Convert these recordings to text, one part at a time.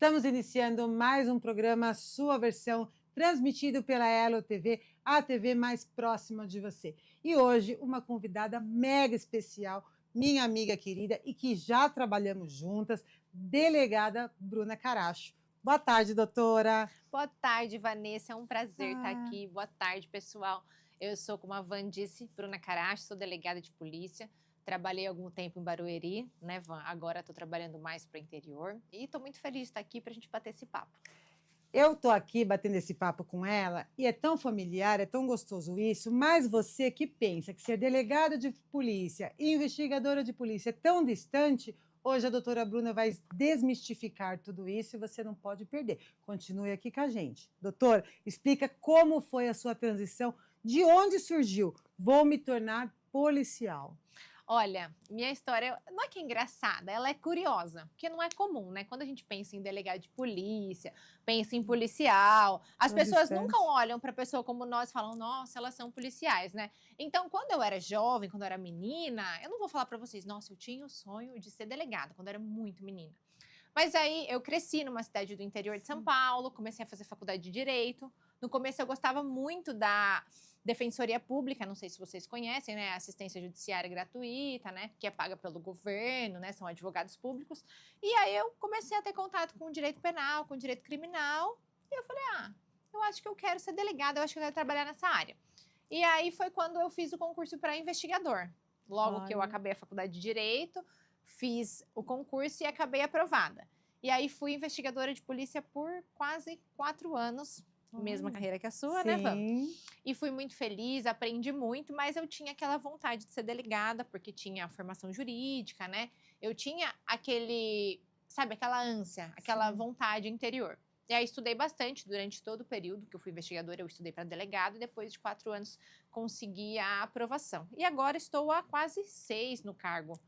Estamos iniciando mais um programa, sua versão, transmitido pela Elo TV, a TV mais próxima de você. E hoje, uma convidada mega especial, minha amiga querida e que já trabalhamos juntas, delegada Bruna Caracho. Boa tarde, doutora. Boa tarde, Vanessa. É um prazer estar Ah. aqui. Boa tarde, pessoal. Eu sou, como a Van disse, Bruna Caracho, sou delegada de polícia. Trabalhei algum tempo em Barueri, né, Van? Agora estou trabalhando mais para o interior. E estou muito feliz de estar aqui para a gente bater esse papo. Eu estou aqui batendo esse papo com ela e é tão familiar, é tão gostoso isso, mas você que pensa que ser delegada de polícia e investigadora de polícia é tão distante, hoje a doutora Bruna vai desmistificar tudo isso e você não pode perder. Continue aqui com a gente. Doutor, explica como foi a sua transição, de onde surgiu? Vou me tornar policial. Olha, minha história não é que é engraçada, ela é curiosa, porque não é comum, né? Quando a gente pensa em delegado de polícia, pensa em policial, as Tão pessoas nunca distante. olham para pessoa como nós e falam, nossa, elas são policiais, né? Então, quando eu era jovem, quando eu era menina, eu não vou falar para vocês, nossa, eu tinha o sonho de ser delegada quando eu era muito menina. Mas aí eu cresci numa cidade do interior de São Paulo, comecei a fazer faculdade de Direito. No começo eu gostava muito da Defensoria Pública, não sei se vocês conhecem, né? Assistência judiciária gratuita, né? Que é paga pelo governo, né? São advogados públicos. E aí eu comecei a ter contato com o direito penal, com o direito criminal. E eu falei, eu acho que eu quero ser delegada, eu acho que eu quero trabalhar nessa área. E aí foi quando eu fiz o concurso para investigador. Logo que eu Olha. acabei a faculdade de Direito, fiz o concurso e acabei aprovada. E aí fui investigadora de polícia por quase 4 anos, mesma Olha. carreira que a sua, né, Van? Sim. E fui muito feliz, aprendi muito, mas eu tinha aquela vontade de ser delegada, porque tinha a formação jurídica, né? Eu tinha aquele, sabe, aquela ânsia, aquela Sim. vontade interior. E aí estudei bastante durante todo o período que eu fui investigadora, eu estudei para delegado, e depois de 4 anos consegui a aprovação. E agora estou há quase 6 no cargo.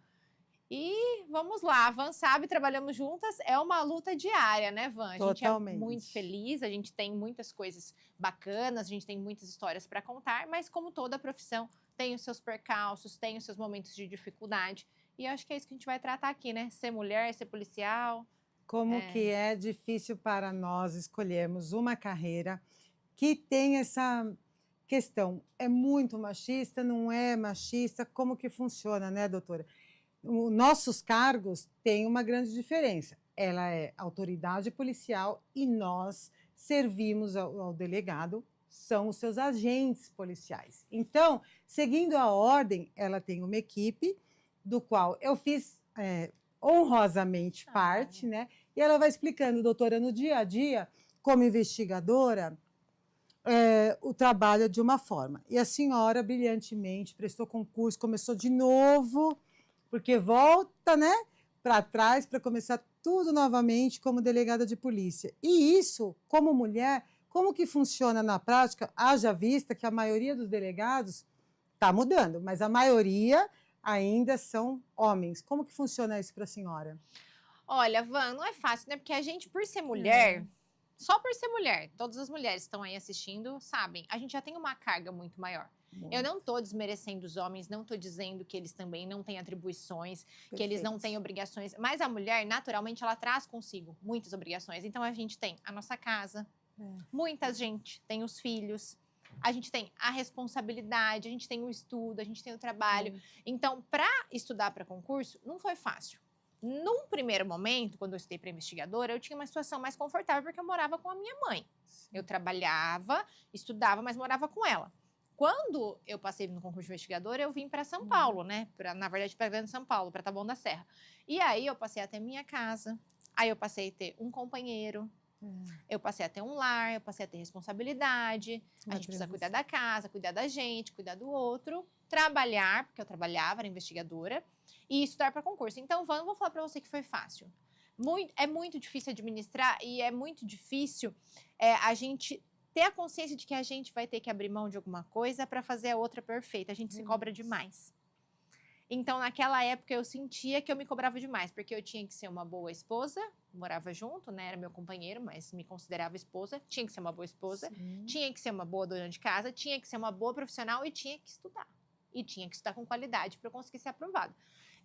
E vamos lá, a Van sabe, trabalhamos juntas, é uma luta diária, né, Van? A gente é muito Totalmente. feliz, a gente tem muitas coisas bacanas, a gente tem muitas histórias para contar, mas como toda profissão, tem os seus percalços, tem os seus momentos de dificuldade. E eu acho que é isso que a gente vai tratar aqui, né? Ser mulher, ser policial. Como que é difícil para nós escolhermos uma carreira que tem essa questão, é muito machista, não é machista, como que funciona, né, doutora? Nossos cargos têm uma grande diferença, ela é autoridade policial e nós servimos ao delegado, são os seus agentes policiais. Então, seguindo a ordem, ela tem uma equipe, do qual eu fiz honrosamente parte, né? E ela vai explicando, doutora, no dia a dia, como investigadora, o trabalho é de uma forma. E a senhora, brilhantemente, prestou concurso, começou de novo, porque volta, né, para trás para começar tudo novamente como delegada de polícia. E isso, como mulher, como que funciona na prática? Haja vista que a maioria dos delegados está mudando, mas a maioria ainda são homens. Como que funciona isso para a senhora? Olha, Van, não é fácil, né? Porque a gente, por ser mulher, só por ser mulher, todas as mulheres que estão aí assistindo sabem, a gente já tem uma carga muito maior. Eu não estou desmerecendo os homens, não estou dizendo que eles também não têm atribuições, que eles não têm obrigações, mas a mulher, naturalmente, ela traz consigo muitas obrigações. Então, a gente tem a nossa casa, muita gente tem os filhos, a gente tem a responsabilidade, a gente tem o estudo, a gente tem o trabalho. Então, para estudar para concurso, não foi fácil. Num primeiro momento, quando eu estudei para investigadora, eu tinha uma situação mais confortável porque eu morava com a minha mãe. Eu trabalhava, estudava, mas morava com ela. Quando eu passei no concurso de investigadora, eu vim para São Paulo, né? Na verdade, para Grande São Paulo, para Taboão da Serra. E aí eu passei a ter minha casa, aí eu passei a ter um companheiro, eu passei a ter um lar, eu passei a ter responsabilidade. A gente precisa cuidar da casa, cuidar da gente, cuidar do outro, trabalhar, porque eu trabalhava, era investigadora, e estudar para concurso. Então, Van, não vou falar para você que foi fácil. É muito difícil administrar e é muito difícil a gente ter a consciência de que a gente vai ter que abrir mão de alguma coisa para fazer a outra perfeita. A gente se cobra demais. Então, naquela época, eu sentia que eu me cobrava demais, porque eu tinha que ser uma boa esposa, morava junto, né? Era meu companheiro, mas me considerava esposa. Tinha que ser uma boa esposa, tinha que ser uma boa dona de casa, tinha que ser uma boa profissional e tinha que estudar. E tinha que estudar com qualidade para eu conseguir ser aprovada.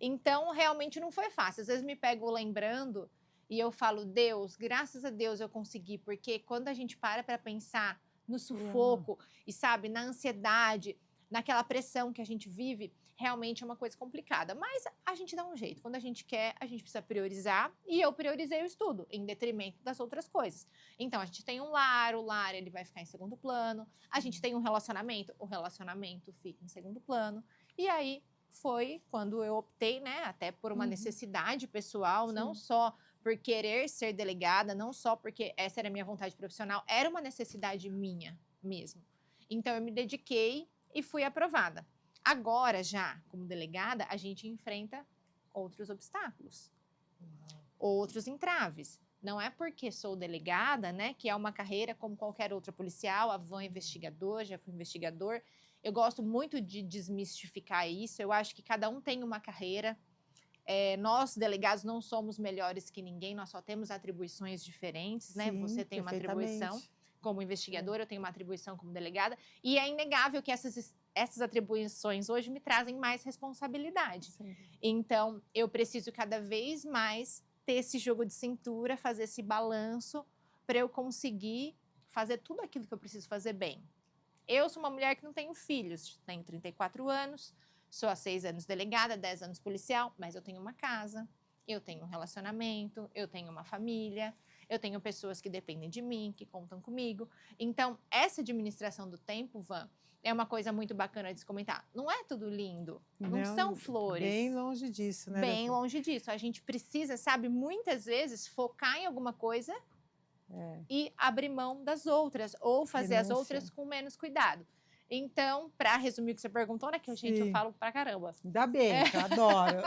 Então, realmente não foi fácil. Às vezes me pego lembrando E eu falo, Deus, graças a Deus eu consegui, porque quando a gente para pensar no sufoco e, sabe, na ansiedade, naquela pressão que a gente vive, realmente é uma coisa complicada. Mas a gente dá um jeito. Quando a gente quer, a gente precisa priorizar. E eu priorizei o estudo, em detrimento das outras coisas. Então, a gente tem um lar, o lar ele vai ficar em segundo plano. A gente tem um relacionamento, o relacionamento fica em segundo plano. E aí, foi quando eu optei, né, até por uma necessidade pessoal, não só por querer ser delegada, não só porque essa era a minha vontade profissional, era uma necessidade minha mesmo. Então, eu me dediquei e fui aprovada. Agora, já como delegada, a gente enfrenta outros obstáculos, outros entraves. Não é porque sou delegada, né, que é uma carreira como qualquer outra policial, a Van investigador, já fui investigador. Eu gosto muito de desmistificar isso. Eu acho que cada um tem uma carreira. Nós, delegados, não somos melhores que ninguém, nós só temos atribuições diferentes, né? Sim, Você tem uma atribuição como investigadora, eu tenho uma atribuição como delegada, e é inegável que essas atribuições hoje me trazem mais responsabilidade. Sim. Então, eu preciso cada vez mais ter esse jogo de cintura, fazer esse balanço, para eu conseguir fazer tudo aquilo que eu preciso fazer bem. Eu sou uma mulher que não tenho filhos, tenho 34 anos, sou há 6 anos delegada, 10 anos policial, mas eu tenho uma casa, eu tenho um relacionamento, eu tenho uma família, eu tenho pessoas que dependem de mim, que contam comigo. Então, essa administração do tempo, Van, é uma coisa muito bacana de se comentar. Não é tudo lindo, não são flores. Bem longe disso, né? Bem longe disso. A gente precisa, sabe, muitas vezes focar em alguma coisa e abrir mão das outras, ou fazer as outras com menos cuidado. Então, para resumir o que você perguntou, né? Que, gente, eu falo pra caramba. Ainda bem, que eu adoro.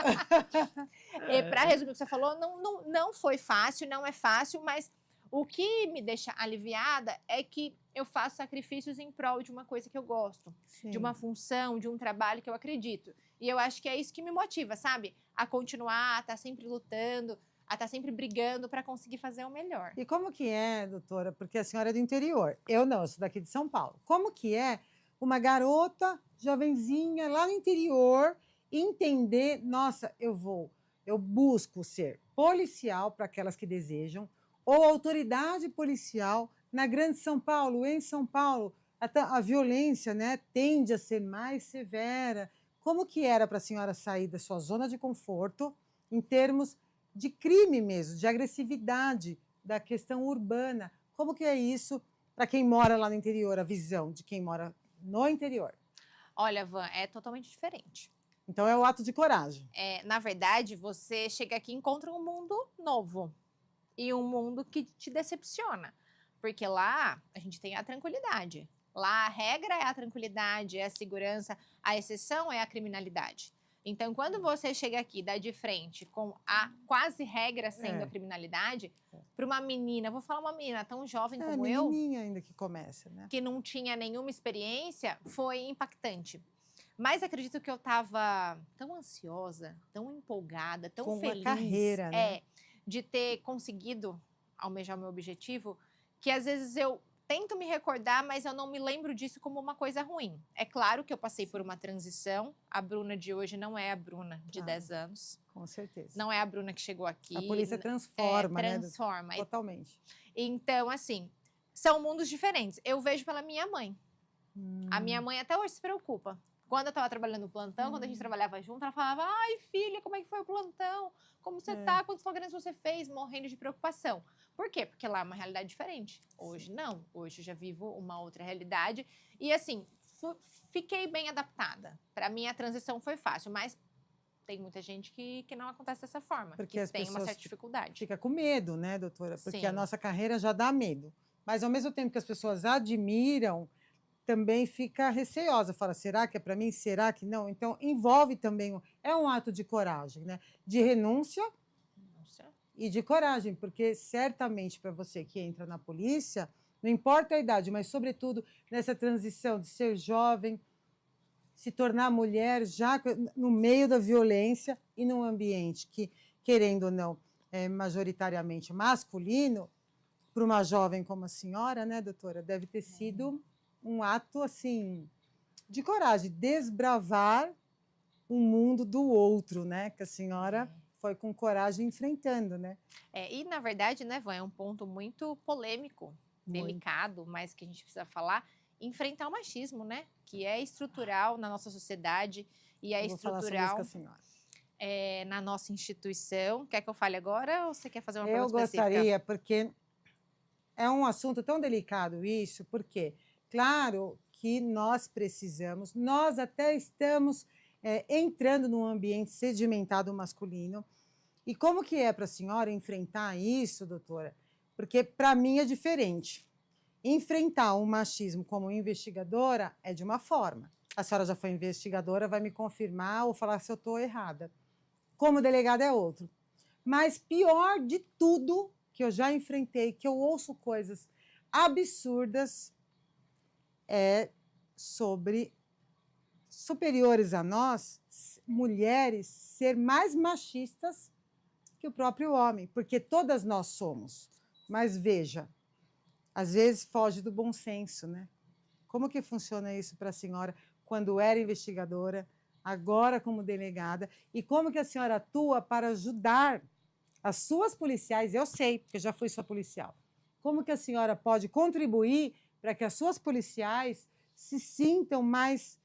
Para resumir o que você falou, não foi fácil, não é fácil, mas o que me deixa aliviada é que eu faço sacrifícios em prol de uma coisa que eu gosto, de uma função, de um trabalho que eu acredito. E eu acho que é isso que me motiva, sabe? A continuar, a estar sempre lutando, a estar sempre brigando para conseguir fazer o melhor. E como que é, doutora? Porque a senhora é do interior. Eu não, eu sou daqui de São Paulo. Como que é uma garota, jovenzinha, lá no interior, entender, nossa, eu busco ser policial para aquelas que desejam, ou autoridade policial na Grande São Paulo, em São Paulo, a violência, né, tende a ser mais severa. Como que era para a senhora sair da sua zona de conforto, em termos de crime mesmo, de agressividade, da questão urbana? Como que é isso para quem mora lá no interior, a visão de quem mora no interior? Olha, Van, é totalmente diferente. Então é o ato de coragem. Na verdade, você chega aqui e encontra um mundo novo e um mundo que te decepciona, porque lá a gente tem a tranquilidade. Lá a regra é a tranquilidade, é a segurança, a exceção é a criminalidade. Então, quando você chega aqui, dá de frente com a quase regra sendo a criminalidade, para uma menina, vou falar uma menina tão jovem como eu, menininha ainda que começa, né? que não tinha nenhuma experiência, foi impactante. Mas acredito que eu estava tão ansiosa, tão empolgada, tão com feliz. A carreira, né? De ter conseguido almejar o meu objetivo, que às vezes eu tento me recordar, mas eu não me lembro disso como uma coisa ruim. É claro que eu passei por uma transição. A Bruna de hoje não é a Bruna de 10 anos. Com certeza. Não é a Bruna que chegou aqui. A polícia transforma, né? Transforma. Totalmente. Então, assim, são mundos diferentes. Eu vejo pela minha mãe. A minha mãe até hoje se preocupa. Quando eu estava trabalhando no plantão, quando a gente trabalhava junto, ela falava: ai, filha, como é que foi o plantão? Como você tá? Quantos flagrantes você fez? Morrendo de preocupação. Por quê? Porque lá é uma realidade diferente. Hoje não. Hoje eu já vivo uma outra realidade. E assim, fiquei bem adaptada. Para mim a transição foi fácil, mas tem muita gente que não acontece dessa forma. Porque que tem uma certa dificuldade. Fica com medo, né, doutora? Porque Sim. A nossa carreira já dá medo. Mas ao mesmo tempo que as pessoas admiram, também fica receosa. Fala, será que é para mim? Será que não? Então, envolve também, é um ato de coragem, né? De renúncia e de coragem, porque certamente para você que entra na polícia, não importa a idade, mas sobretudo nessa transição de ser jovem, se tornar mulher já no meio da violência e num ambiente que, querendo ou não, é majoritariamente masculino, para uma jovem como a senhora, né, doutora, deve ter sido um ato, assim, de coragem, desbravar o mundo do outro, né, que a senhora foi com coragem enfrentando, né? E, na verdade, né, Van, é um ponto muito polêmico, delicado, mas que a gente precisa falar, enfrentar o machismo, né? Que é estrutural na nossa sociedade e é Eu vou falar sobre isso com a estrutural senhora. na nossa instituição. Quer que eu fale agora ou você quer fazer uma Eu pergunta específica? gostaria, porque é um assunto tão delicado isso, porque, claro que nós precisamos, nós até estamos entrando num ambiente sedimentado masculino. E como que é para a senhora enfrentar isso, doutora? Porque para mim é diferente. Enfrentar o machismo como investigadora é de uma forma. A senhora já foi investigadora, vai me confirmar ou falar se eu estou errada. Como delegada é outro. Mas pior de tudo que eu já enfrentei, que eu ouço coisas absurdas, é sobre superiores a nós, mulheres, ser mais machistas que o próprio homem, porque todas nós somos. Mas veja, às vezes foge do bom senso, né? Como que funciona isso para a senhora quando era investigadora, agora como delegada, e como que a senhora atua para ajudar as suas policiais? Eu sei, porque eu já fui sua policial. Como que a senhora pode contribuir para que as suas policiais se sintam mais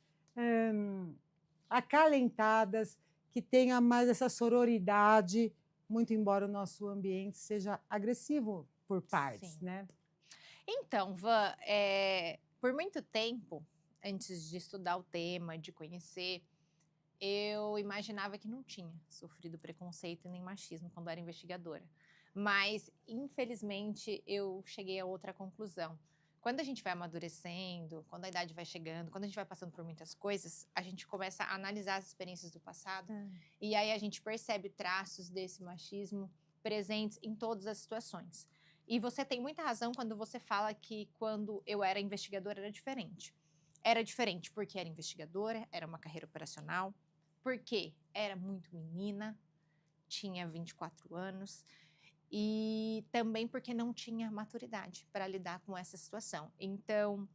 acalentadas, que tenha mais essa sororidade, muito embora o nosso ambiente seja agressivo por partes, Sim. né? Então, Van, por muito tempo, antes de estudar o tema, de conhecer, eu imaginava que não tinha sofrido preconceito e nem machismo quando era investigadora. Mas, infelizmente, eu cheguei a outra conclusão. Quando a gente vai amadurecendo, quando a idade vai chegando, quando a gente vai passando por muitas coisas, a gente começa a analisar as experiências do passado e aí a gente percebe traços desse machismo presentes em todas as situações. E você tem muita razão quando você fala que quando eu era investigadora era diferente. Era diferente porque era investigadora, era uma carreira operacional, porque era muito menina, tinha 24 anos, e também porque não tinha maturidade para lidar com essa situação. Então,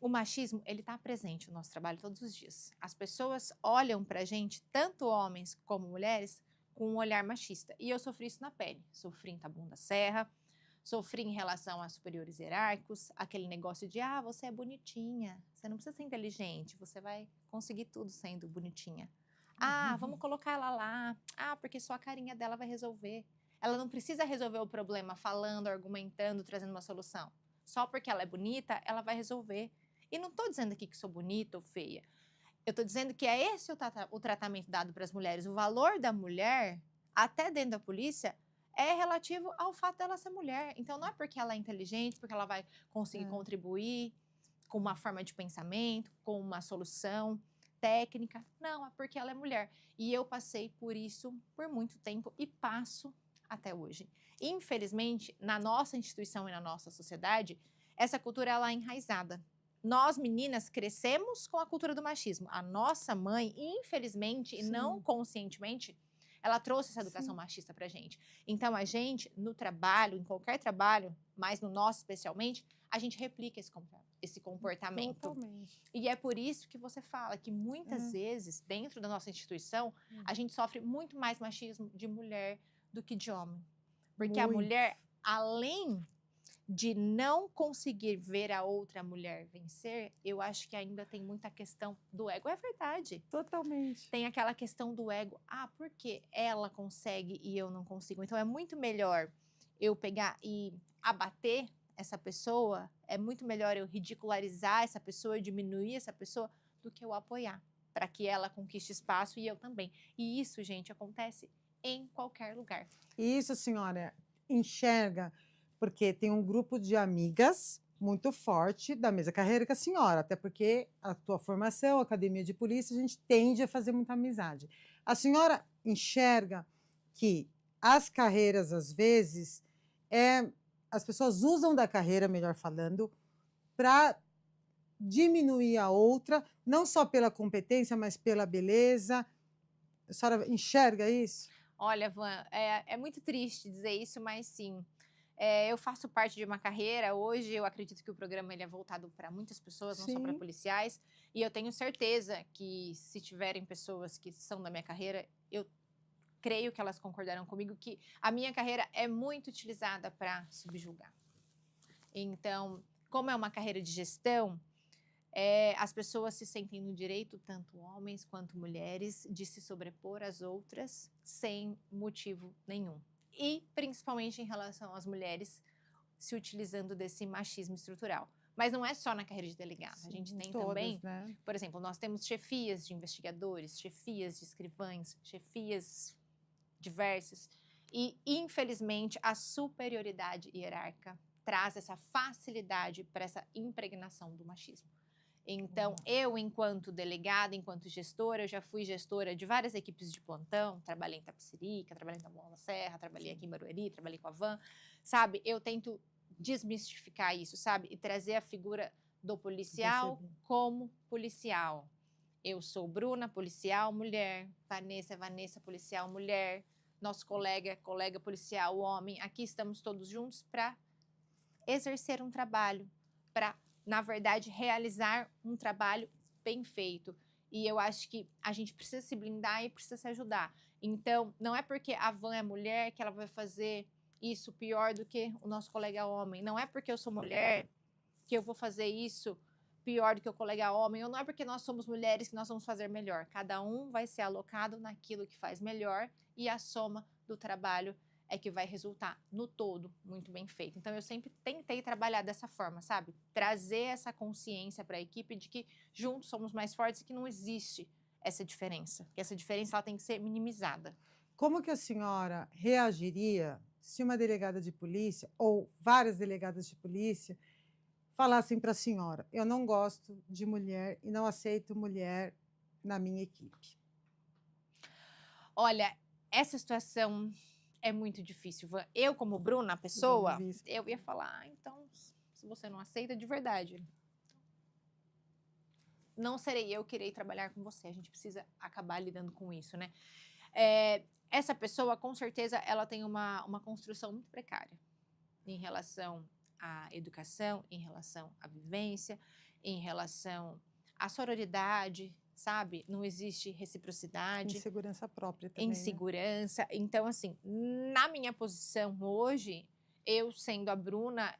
o machismo, ele está presente no nosso trabalho todos os dias. As pessoas olham para a gente, tanto homens como mulheres, com um olhar machista. E eu sofri isso na pele. Sofri em Taboão da Serra, sofri em relação a superiores hierárquicos, aquele negócio de, você é bonitinha, você não precisa ser inteligente, você vai conseguir tudo sendo bonitinha. Vamos colocar ela lá. Porque só a carinha dela vai resolver. Ela não precisa resolver o problema falando, argumentando, trazendo uma solução. Só porque ela é bonita, ela vai resolver. E não estou dizendo aqui que sou bonita ou feia. Eu estou dizendo que é esse o tratamento dado para as mulheres. O valor da mulher, até dentro da polícia, é relativo ao fato dela ser mulher. Então, não é porque ela é inteligente, porque ela vai conseguir contribuir com uma forma de pensamento, com uma solução técnica. Não, é porque ela é mulher. E eu passei por isso por muito tempo e passo até hoje. Infelizmente, na nossa instituição e na nossa sociedade, essa cultura ela é enraizada. Nós, meninas, crescemos com a cultura do machismo. A nossa mãe, infelizmente, e não conscientemente, ela trouxe essa educação machista pra gente. Então, a gente, no trabalho, em qualquer trabalho, mas no nosso especialmente, a gente replica esse comportamento. Totalmente. E é por isso que você fala que muitas vezes, dentro da nossa instituição, a gente sofre muito mais machismo de mulher do que de homem. Porque a mulher, além de não conseguir ver a outra mulher vencer, eu acho que ainda tem muita questão do ego. É verdade. Totalmente. Tem aquela questão do ego. Por que ela consegue e eu não consigo? Então, é muito melhor eu pegar e abater essa pessoa, é muito melhor eu ridicularizar essa pessoa, eu diminuir essa pessoa, do que eu apoiar, para que ela conquiste espaço e eu também. E isso, gente, acontece em qualquer lugar. E isso, senhora, enxerga, porque tem um grupo de amigas muito forte da mesma carreira que a senhora, até porque a tua formação, a academia de polícia, a gente tende a fazer muita amizade. A senhora enxerga que as carreiras, às vezes, as pessoas usam da carreira, melhor falando, para diminuir a outra, não só pela competência, mas pela beleza. A senhora enxerga isso? Olha, Van, é muito triste dizer isso, mas sim. Eu faço parte de uma carreira, hoje eu acredito que o programa ele é voltado para muitas pessoas, não só para policiais, e eu tenho certeza que se tiverem pessoas que são da minha carreira, eu creio que elas concordarão comigo que a minha carreira é muito utilizada para subjugar. Então, como é uma carreira de gestão, as pessoas se sentem no direito, tanto homens quanto mulheres, de se sobrepor às outras sem motivo nenhum. E, principalmente em relação às mulheres, se utilizando desse machismo estrutural. Mas não é só na carreira de delegado. Sim, A gente tem todas, também, né? por exemplo, nós temos chefias de investigadores, chefias de escrivães, chefias diversas. E, infelizmente, a superioridade hierárquica traz essa facilidade para essa impregnação do machismo. Então, eu, enquanto delegada, enquanto gestora, eu já fui gestora de várias equipes de plantão, trabalhei em Tapicirica, trabalhei em Taboão da Serra, trabalhei aqui em Barueri, trabalhei com a Van, sabe? Eu tento desmistificar isso, sabe? E trazer a figura do policial como policial. Eu sou Bruna, policial, mulher. Vanessa, policial, mulher. Nosso colega policial, homem. Aqui estamos todos juntos para exercer um trabalho, para, na verdade, realizar um trabalho bem feito. E eu acho que a gente precisa se blindar e precisa se ajudar. Então, não é porque a Van é mulher que ela vai fazer isso pior do que o nosso colega homem. Não é porque eu sou mulher que eu vou fazer isso pior do que o colega homem. Ou não é porque nós somos mulheres que nós vamos fazer melhor. Cada um vai ser alocado naquilo que faz melhor e a soma do trabalho é que vai resultar no todo muito bem feito. Então, eu sempre tentei trabalhar dessa forma, sabe? Trazer essa consciência para a equipe de que juntos somos mais fortes e que não existe essa diferença. Que essa diferença ela tem que ser minimizada. Como que a senhora reagiria se uma delegada de polícia ou várias delegadas de polícia falassem para a senhora: eu não gosto de mulher e não aceito mulher na minha equipe? Olha, essa situação é muito difícil. Eu, como Bruna, a pessoa, eu ia falar, então, se você não aceita, de verdade, não serei eu que irei trabalhar com você. A gente precisa acabar lidando com isso, né? Essa pessoa, com certeza, ela tem uma construção muito precária em relação à educação, em relação à vivência, em relação à sororidade, sabe? Não existe reciprocidade. Insegurança própria também, Insegurança. Né? Então, assim, na minha posição hoje, eu sendo a Bruna,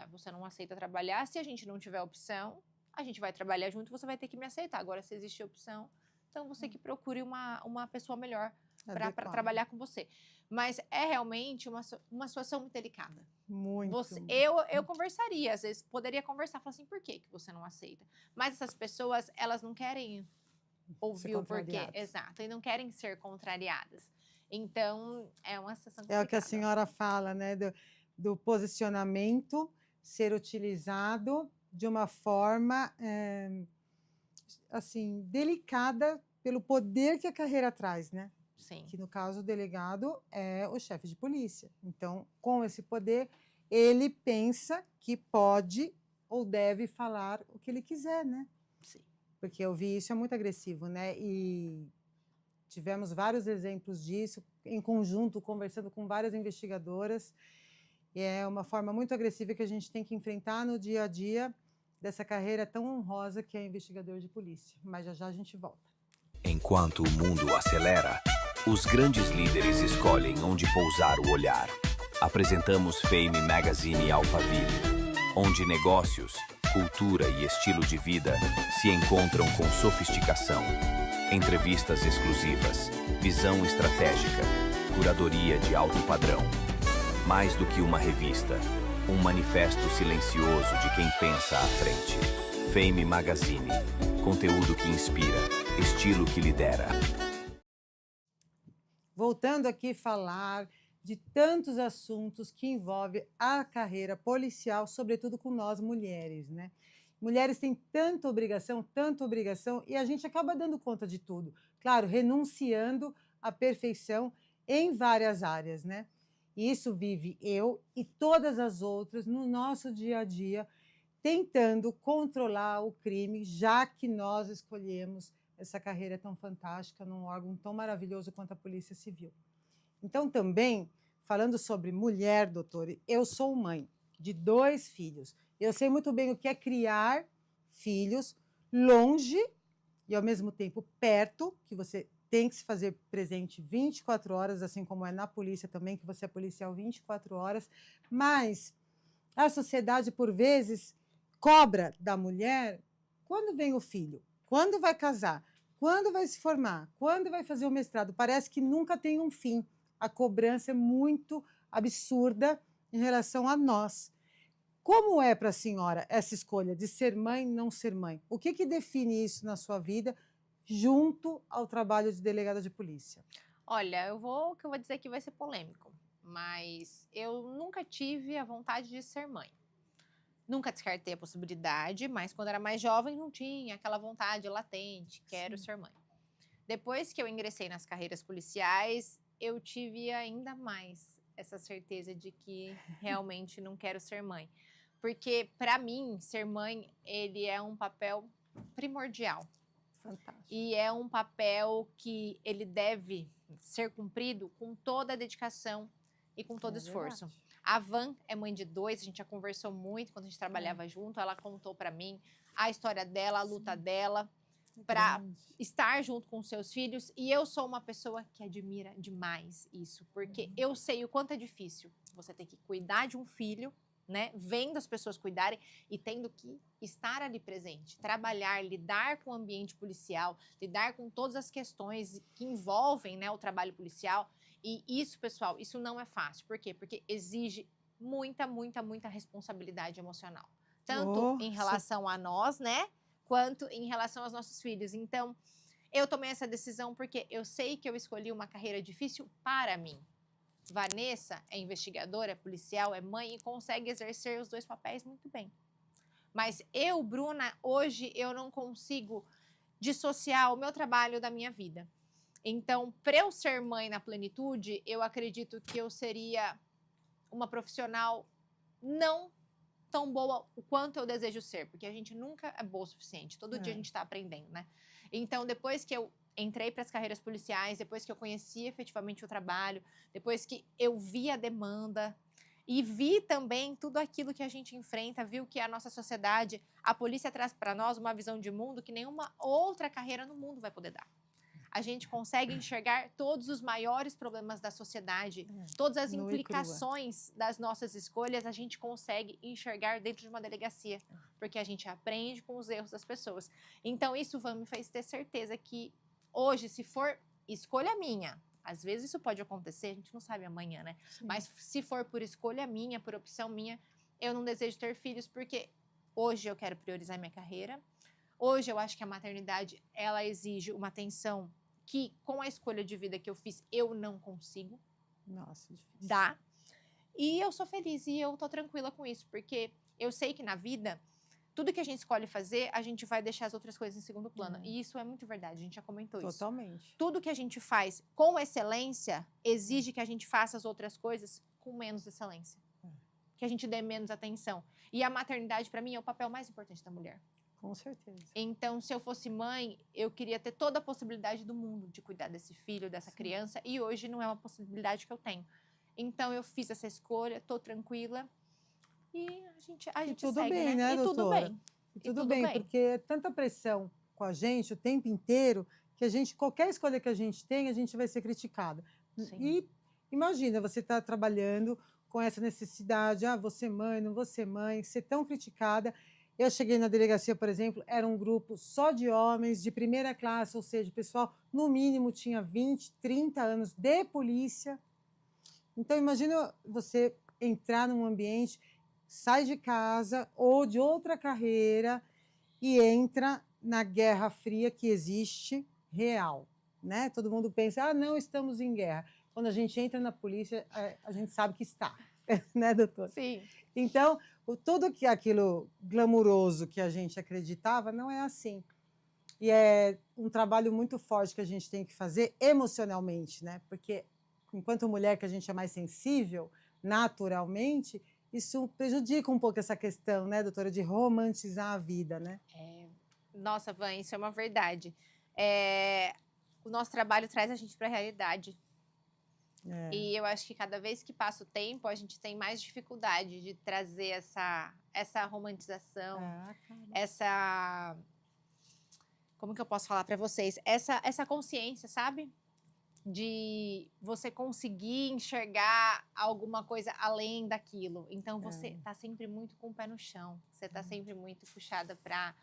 você não aceita trabalhar, se a gente não tiver opção, a gente vai trabalhar junto, você vai ter que me aceitar. Agora, se existe opção, então você que procure uma pessoa melhor para trabalhar com você. Mas é realmente uma situação muito delicada. Muito. Eu conversaria, às vezes poderia conversar, falar assim, por que você não aceita? Mas essas pessoas, elas não querem ouvir o porquê, exato, e não querem ser contrariadas. Então, é uma situação complicada. É o que a senhora fala, né, do posicionamento ser utilizado de uma forma, assim, delicada pelo poder que a carreira traz, né? Sim. Que, no caso, o delegado é o chefe de polícia. Então, com esse poder, ele pensa que pode ou deve falar o que ele quiser, né? Sim. Porque eu vi isso, é muito agressivo, né? E tivemos vários exemplos disso, em conjunto, conversando com várias investigadoras. E é uma forma muito agressiva que a gente tem que enfrentar no dia a dia dessa carreira tão honrosa que é investigador de polícia. Mas já já a gente volta. Enquanto o mundo acelera, os grandes líderes escolhem onde pousar o olhar. Apresentamos Fame Magazine Alphaville, onde negócios, cultura e estilo de vida se encontram com sofisticação. Entrevistas exclusivas, visão estratégica, curadoria de alto padrão. Mais do que uma revista, um manifesto silencioso de quem pensa à frente. Fame Magazine, conteúdo que inspira, estilo que lidera. Voltando aqui a falar de tantos assuntos que envolvem a carreira policial, sobretudo com nós mulheres, né? Mulheres têm tanta obrigação, e a gente acaba dando conta de tudo. Claro, renunciando à perfeição em várias áreas, né? E isso vive eu e todas as outras no nosso dia a dia, tentando controlar o crime, já que nós escolhemos essa carreira tão fantástica num órgão tão maravilhoso quanto a Polícia Civil. Então, também, falando sobre mulher, doutor, eu sou mãe de 2 filhos. Eu sei muito bem o que é criar filhos longe e, ao mesmo tempo, perto, que você tem que se fazer presente 24 horas, assim como é na polícia também, que você é policial 24 horas, mas a sociedade, por vezes, cobra da mulher quando vem o filho, quando vai casar, quando vai se formar, quando vai fazer o mestrado. Parece que nunca tem um fim. A cobrança é muito absurda em relação a nós. Como é para a senhora essa escolha de ser mãe, não ser mãe? O que define isso na sua vida, junto ao trabalho de delegada de polícia? Olha, o que eu vou dizer aqui vai ser polêmico, mas eu nunca tive a vontade de ser mãe. Nunca descartei a possibilidade, mas quando era mais jovem não tinha aquela vontade latente, quero ser mãe. Depois que eu ingressei nas carreiras policiais, eu tive ainda mais essa certeza de que realmente não quero ser mãe. Porque, para mim, ser mãe, ele é um papel primordial. Fantástico. E é um papel que ele deve ser cumprido com toda a dedicação e com todo esforço. Verdade. A Van é mãe de 2, a gente já conversou muito quando a gente trabalhava junto, ela contou para mim a história dela, a luta dela, para Grande. estar junto com seus filhos. E eu sou uma pessoa que admira demais isso, porque eu sei o quanto é difícil você ter que cuidar de um filho, né? Vendo as pessoas cuidarem e tendo que estar ali presente, trabalhar, lidar com o ambiente policial, lidar com todas as questões que envolvem, né, o trabalho policial. E isso, pessoal, isso não é fácil. Por quê? Porque exige muita, muita, muita responsabilidade emocional. Tanto em relação a nós, né? Quanto em relação aos nossos filhos. Então, eu tomei essa decisão porque eu sei que eu escolhi uma carreira difícil para mim. Vanessa é investigadora, é policial, é mãe e consegue exercer os 2 papéis muito bem. Mas eu, Bruna, hoje eu não consigo dissociar o meu trabalho da minha vida. Então, para eu ser mãe na plenitude, eu acredito que eu seria uma profissional não tão boa o quanto eu desejo ser, porque a gente nunca é boa o suficiente. Todo dia a gente está aprendendo, né? Então, depois que eu entrei para as carreiras policiais, depois que eu conheci efetivamente o trabalho, depois que eu vi a demanda e vi também tudo aquilo que a gente enfrenta, viu que a nossa sociedade, a polícia traz para nós uma visão de mundo que nenhuma outra carreira no mundo vai poder dar. A gente consegue enxergar todos os maiores problemas da sociedade, todas as implicações das nossas escolhas, a gente consegue enxergar dentro de uma delegacia, porque a gente aprende com os erros das pessoas. Então, isso me fez ter certeza que hoje, se for escolha minha, às vezes isso pode acontecer, a gente não sabe amanhã, né? Sim. Mas se for por escolha minha, por opção minha, eu não desejo ter filhos, porque hoje eu quero priorizar minha carreira. Hoje eu acho que a maternidade, ela exige uma atenção que, com a escolha de vida que eu fiz, eu não consigo Nossa, difícil. dar. E eu sou feliz e eu tô tranquila com isso, porque eu sei que na vida, tudo que a gente escolhe fazer, a gente vai deixar as outras coisas em segundo plano. E isso é muito verdade, a gente já comentou isso. Totalmente. Tudo que a gente faz com excelência exige que a gente faça as outras coisas com menos excelência. Que a gente dê menos atenção. E a maternidade, para mim, é o papel mais importante da mulher. Com certeza. Então, se eu fosse mãe, eu queria ter toda a possibilidade do mundo de cuidar desse filho, dessa criança, e hoje não é uma possibilidade que eu tenho. Então, eu fiz essa escolha, tô tranquila, e a gente tudo segue, bem, né, E tudo doutora? bem. E tudo bem, porque é tanta pressão com a gente o tempo inteiro que a gente, qualquer escolha que a gente tem, a gente vai ser criticada. Sim. E imagina, você está trabalhando com essa necessidade, vou ser mãe, não vou ser mãe, ser tão criticada. Eu cheguei na delegacia, por exemplo, era um grupo só de homens, de primeira classe, ou seja, o pessoal, no mínimo, tinha 20, 30 anos de polícia. Então, imagina você entrar num ambiente, sai de casa ou de outra carreira e entra na Guerra Fria que existe real, né? Todo mundo pensa, não, estamos em guerra. Quando a gente entra na polícia, a gente sabe que está, né, doutor? Sim. Então, tudo que aquilo glamuroso que a gente acreditava não é assim. E é um trabalho muito forte que a gente tem que fazer emocionalmente, né? Porque enquanto mulher que a gente é mais sensível, naturalmente, isso prejudica um pouco essa questão, né, doutora, de romantizar a vida, né? Nossa, Van, isso é uma verdade. O nosso trabalho traz a gente para a realidade. E eu acho que cada vez que passa o tempo, a gente tem mais dificuldade de trazer essa romantização, como que eu posso falar para vocês? Essa consciência, sabe? De você conseguir enxergar alguma coisa além daquilo. Então, você tá sempre muito com o pé no chão. Você tá sempre muito puxada para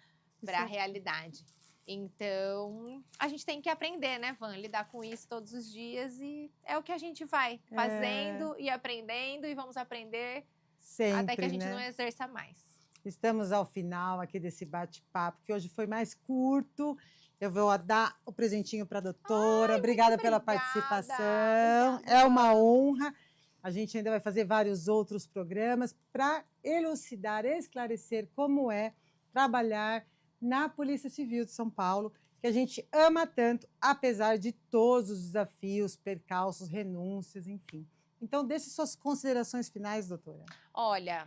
a realidade. Então, a gente tem que aprender, né, Van? Lidar com isso todos os dias e é o que a gente vai fazendo e aprendendo e vamos aprender Sempre, até que a gente né? não exerça mais. Estamos ao final aqui desse bate-papo, que hoje foi mais curto. Eu vou dar o presentinho para a doutora. Obrigada pela participação. Obrigada. É uma honra. A gente ainda vai fazer vários outros programas para elucidar, esclarecer como é trabalhar na Polícia Civil de São Paulo, que a gente ama tanto, apesar de todos os desafios, percalços, renúncias, enfim. Então, deixe suas considerações finais, doutora. Olha,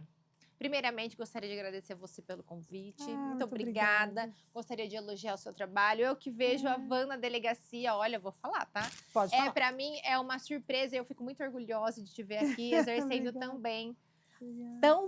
primeiramente, gostaria de agradecer a você pelo convite. Muito muito obrigada. Gostaria de elogiar o seu trabalho. Eu que vejo a Van na delegacia, olha, eu vou falar, tá? Pode falar. Para mim é uma surpresa. Eu fico muito orgulhosa de te ver aqui exercendo tão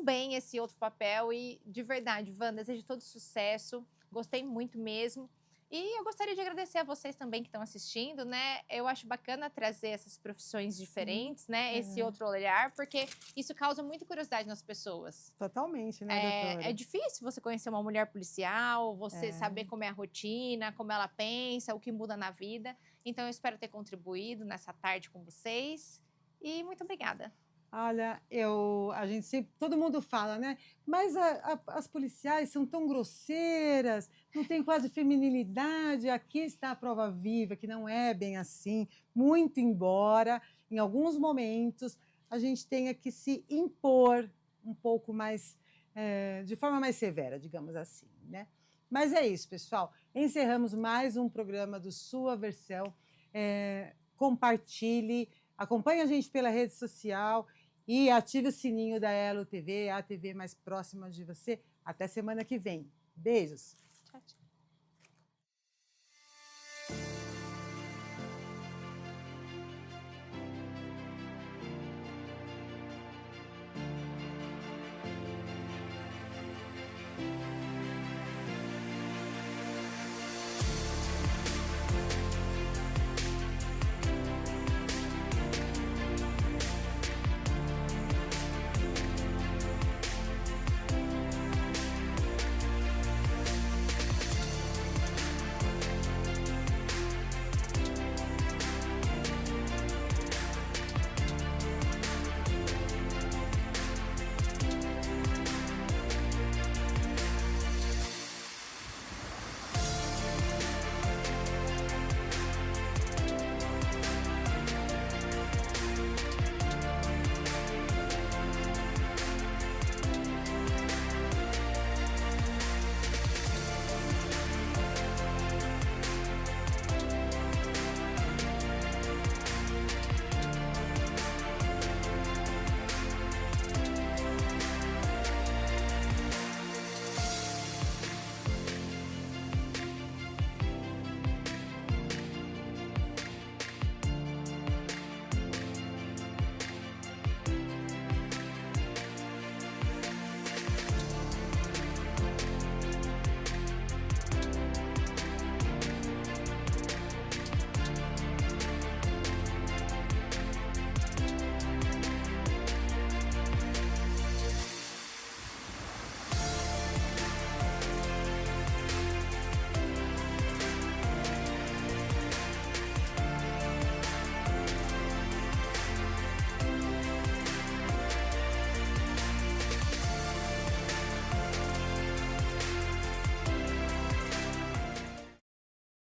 bem esse outro papel. E de verdade, Van, desejo todo sucesso. Gostei muito mesmo. E eu gostaria de agradecer a vocês também que estão assistindo, né? Eu acho bacana trazer essas profissões diferentes, né? Esse outro olhar, porque isso causa muita curiosidade nas pessoas. Totalmente, né, doutora? É difícil você conhecer uma mulher policial, você saber como é a rotina, como ela pensa, o que muda na vida. Então, eu espero ter contribuído nessa tarde com vocês. E muito obrigada. Olha, a gente sempre, todo mundo fala, né? Mas as policiais são tão grosseiras, não tem quase feminilidade. Aqui está a prova viva, que não é bem assim, muito embora, em alguns momentos, a gente tenha que se impor um pouco mais, de forma mais severa, digamos assim, né? Mas é isso, pessoal. Encerramos mais um programa do Sua Versão. Compartilhe, acompanhe a gente pela rede social e ative o sininho da Elo TV, a TV mais próxima de você. Até semana que vem. Beijos! Tchau, tchau.